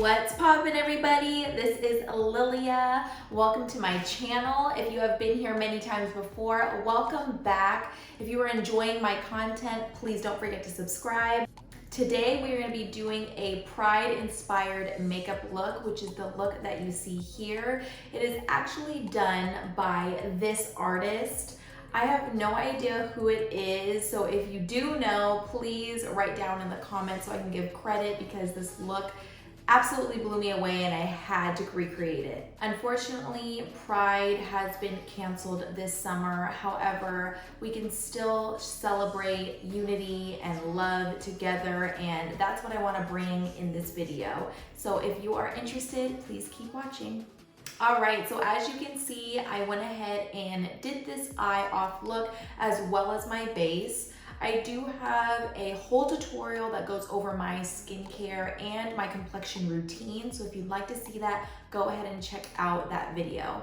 What's poppin', everybody? This is Lilia. Welcome to my channel. If you have been here many times before, welcome back. If you are enjoying my content, please don't forget to subscribe. Today we're going to be doing a Pride inspired makeup look, which is the look that you see here. It is actually done by this artist. I have no idea who it is, so if you do know, please write down in the comments so I can give credit, because this look absolutely blew me away and I had to recreate it. Unfortunately, Pride has been canceled this summer. However, we can still celebrate unity and love together, and that's what I want to bring in this video. So if you are interested, please keep watching. All right, so as you can see, I went ahead and did this eye off look as well as my base. I do have a whole tutorial that goes over my skincare and my complexion routine. So if you'd like to see that, go ahead and check out that video.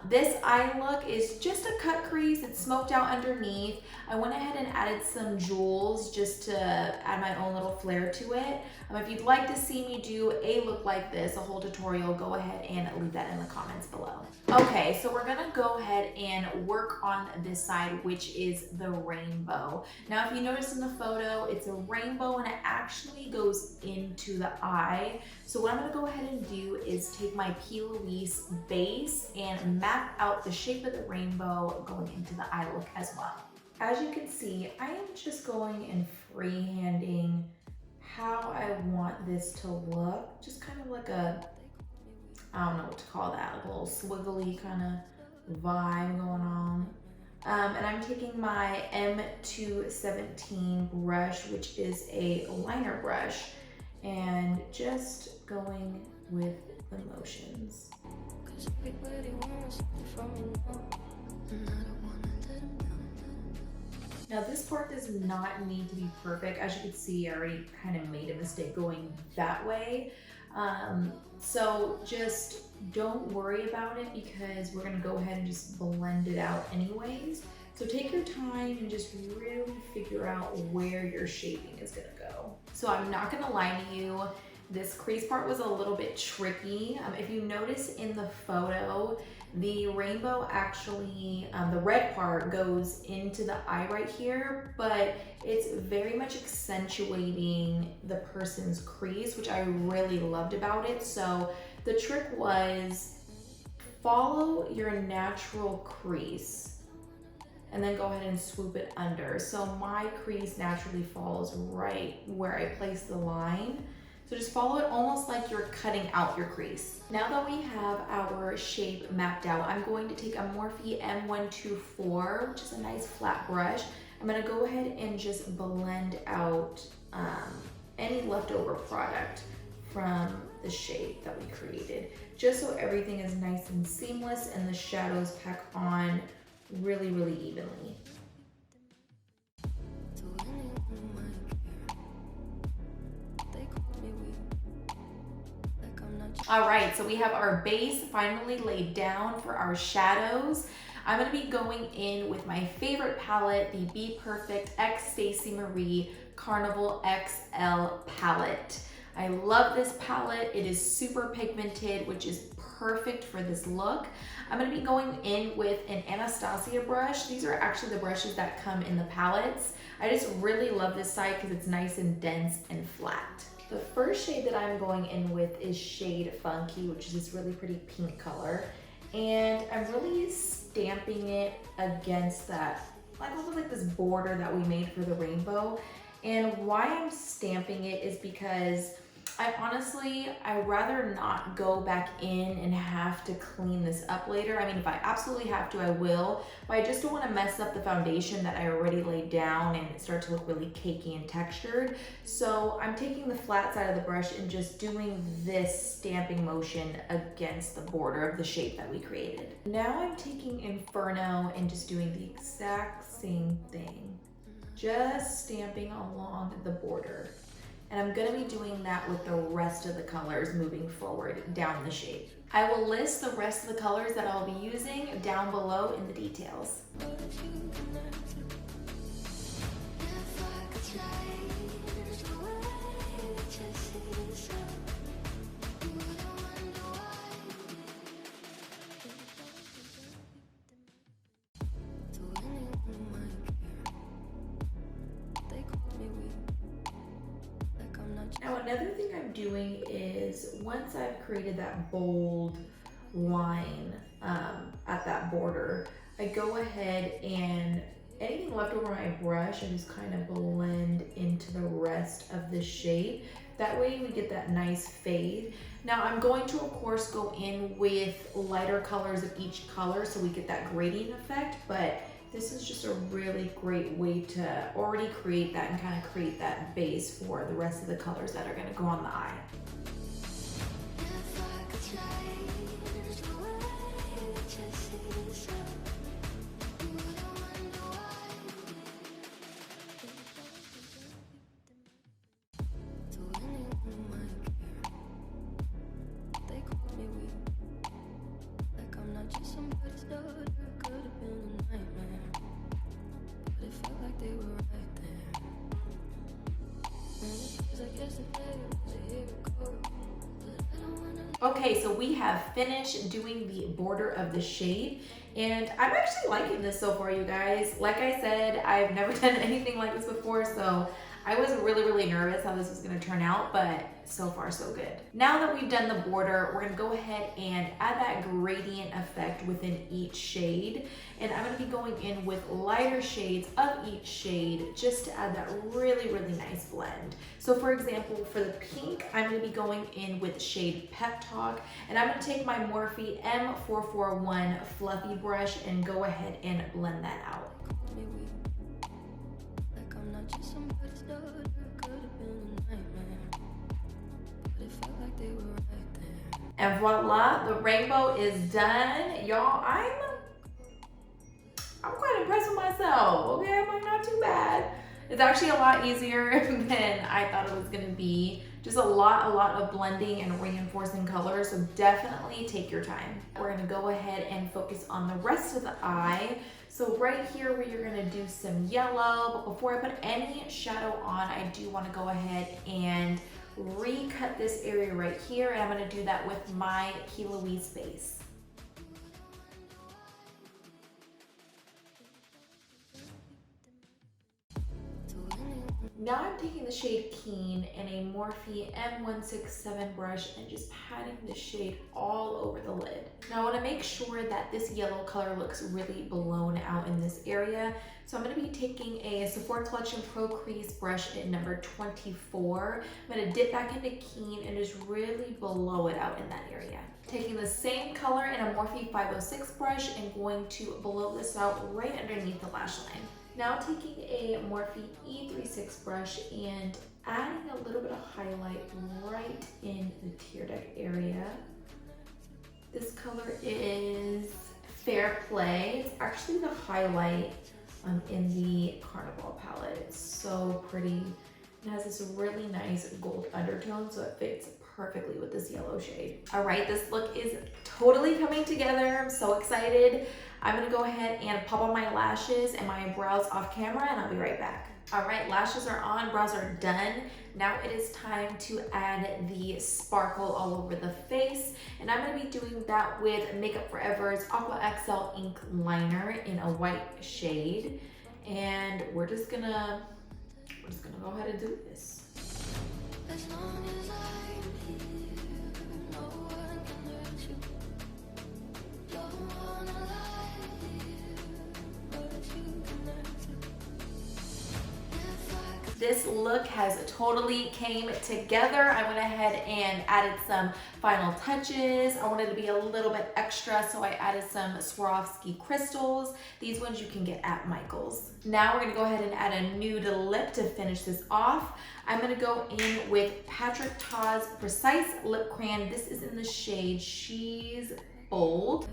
This eye look is just a cut crease. It's smoked out underneath. I went ahead and added some jewels just to add my own little flair to it. If you'd like to see me do a look like this, a whole tutorial, go ahead and leave that in the comments below. Okay, so we're gonna go ahead and work on this side, which is the rainbow. Now, if you notice in the photo, it's a rainbow and it actually goes into the eye. So what I'm gonna go ahead and do is take my P. Louise base and map out the shape of the rainbow going into the eye look as well. As you can see, I am just going and freehanding how I want this to look. Just kind of like a, I don't know what to call that, like a little swiggly kind of vibe going on. And I'm taking my M217 brush, which is a liner brush, and just going with the motions. Now this part does not need to be perfect. As you can see, I already kind of made a mistake going that way. So just don't worry about it, because we're gonna go ahead and just blend it out anyways. So take your time and just really figure out where your shaping is gonna go. So I'm not gonna lie to you, this crease part was a little bit tricky. If you notice in the photo, the rainbow actually, the red part goes into the eye right here, but it's very much accentuating the person's crease, which I really loved about it. So the trick was follow your natural crease and then go ahead and swoop it under. So my crease naturally falls right where I place the line. So just follow it almost like you're cutting out your crease. Now that we have our shape mapped out, I'm going to take a Morphe M124, which is a nice flat brush. I'm gonna go ahead and just blend out any leftover product from the shape that we created, just so everything is nice and seamless and the shadows pack on really, really evenly. All right, so we have our base finally laid down for our shadows. I'm gonna be going in with my favorite palette, the Be Perfect X Stacey Marie Carnival XL palette. I love this palette. It is super pigmented, which is perfect for this look. I'm gonna be going in with an Anastasia brush. These are actually the brushes that come in the palettes. I just really love this side because it's nice and dense and flat. The first shade that I'm going in with is shade Funky, which is this really pretty pink color. And I'm really stamping it against that, almost like this border that we made for the rainbow. And why I'm stamping it is because I'd rather not go back in and have to clean this up later. I mean, if I absolutely have to, I will, but I just don't want to mess up the foundation that I already laid down and start to look really cakey and textured. So I'm taking the flat side of the brush and just doing this stamping motion against the border of the shape that we created. Now I'm taking Inferno and just doing the exact same thing, just stamping along the border. And I'm gonna be doing that with the rest of the colors moving forward down the shape. I will list the rest of the colors that I'll be using down below in the details. doing is, once I've created that bold line at that border, I go ahead and anything left over my brush, I just kind of blend into the rest of the shape. That way we get that nice fade. Now I'm going to, of course, go in with lighter colors of each color so we get that gradient effect, but this is just a really great way to already create that and kind of create that base for the rest of the colors that are gonna go on the eye. Okay, so we have finished doing the border of the shade, and I'm actually liking this so far, you guys. Like I said, I've never done anything like this before, so I was really nervous how this was gonna turn out, but so far so good. Now that we've done the border, we're gonna go ahead and add that gradient effect within each shade. And I'm gonna be going in with lighter shades of each shade just to add that really nice blend. So for example, for the pink, I'm gonna be going in with shade Pep Talk, and I'm gonna take my Morphe M441 fluffy brush and go ahead and blend that out. And voila, the rainbow is done. Y'all, I'm quite impressed with myself. Okay, I'm like, not too bad. It's actually a lot easier than I thought it was gonna be. Just a lot of blending and reinforcing colors, so definitely take your time. We're gonna go ahead and focus on the rest of the eye. So right here where you're gonna do some yellow, but before I put any shadow on, I do wanna go ahead and recut this area right here, and I'm gonna do that with my Key Louise base. Now I'm taking the shade Keen and a Morphe M167 brush and just patting the shade all over the lid. Now I want to make sure that this yellow color looks really blown out in this area. So I'm going to be taking a Sephora Collection Pro Crease brush in number 24. I'm going to dip back into Keen and just really blow it out in that area. Taking the same color in a Morphe 506 brush and going to blow this out right underneath the lash line. Now taking a Morphe E36 brush and adding a little bit of highlight right in the tear duct area. This color is Fair Play. It's actually the highlight in the Carnival palette. It's so pretty. It has this really nice gold undertone, so it fits perfectly with this yellow shade. All right, this look is totally coming together. I'm so excited. I'm gonna go ahead and pop on my lashes and my brows off camera, and I'll be right back. All right, lashes are on, brows are done. Now it is time to add the sparkle all over the face, and I'm gonna be doing that with Makeup Forever's Aqua XL Ink Liner in a white shade. And we're just gonna go ahead and do this. As long as I'm here, no one can hurt you. Don't wanna lie here, but you can hurt you. This look has totally came together. I went ahead and added some final touches. I wanted to be a little bit extra, so I added some Swarovski crystals. These ones you can get at Michael's. Now we're gonna go ahead and add a nude lip to finish this off. I'm gonna go in with Patrick Ta's Precise Lip Crayon. This is in the shade She's Bold.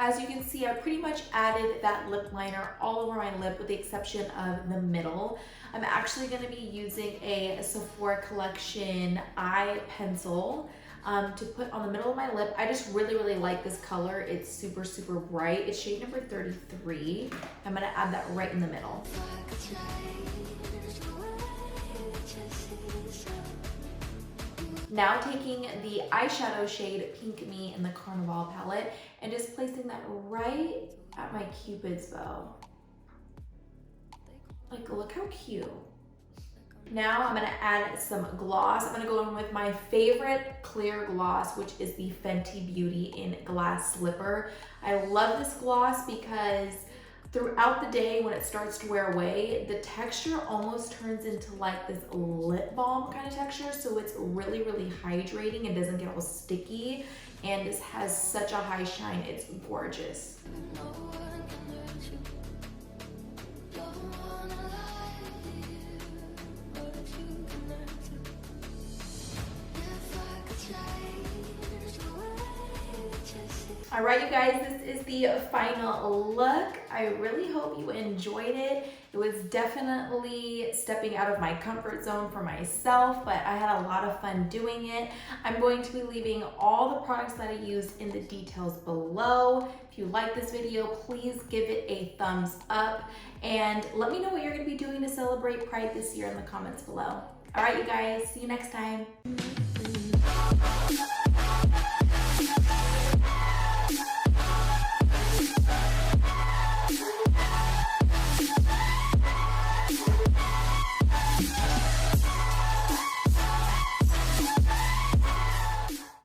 As you can see, I pretty much added that lip liner all over my lip with the exception of the middle. I'm actually gonna be using a Sephora Collection eye pencil to put on the middle of my lip. I just really like this color. It's super bright. It's shade number 33. I'm gonna add that right in the middle. Now taking the eyeshadow shade Pink Me in the Carnival palette and just placing that right at my Cupid's bow. Like, look how cute. Now I'm gonna add some gloss. I'm gonna go in with my favorite clear gloss, which is the Fenty Beauty in Glass Slipper. I love this gloss because throughout the day when it starts to wear away, the texture almost turns into like this lip balm kind of texture. So it's really, really hydrating and doesn't get all sticky. And this has such a high shine, it's gorgeous. All right, you guys, this is the final look. I really hope you enjoyed it. It was definitely stepping out of my comfort zone for myself, but I had a lot of fun doing it. I'm going to be leaving all the products that I used in the details below. If you like this video, please give it a thumbs up and let me know what you're gonna be doing to celebrate Pride this year in the comments below. All right, you guys, see you next time.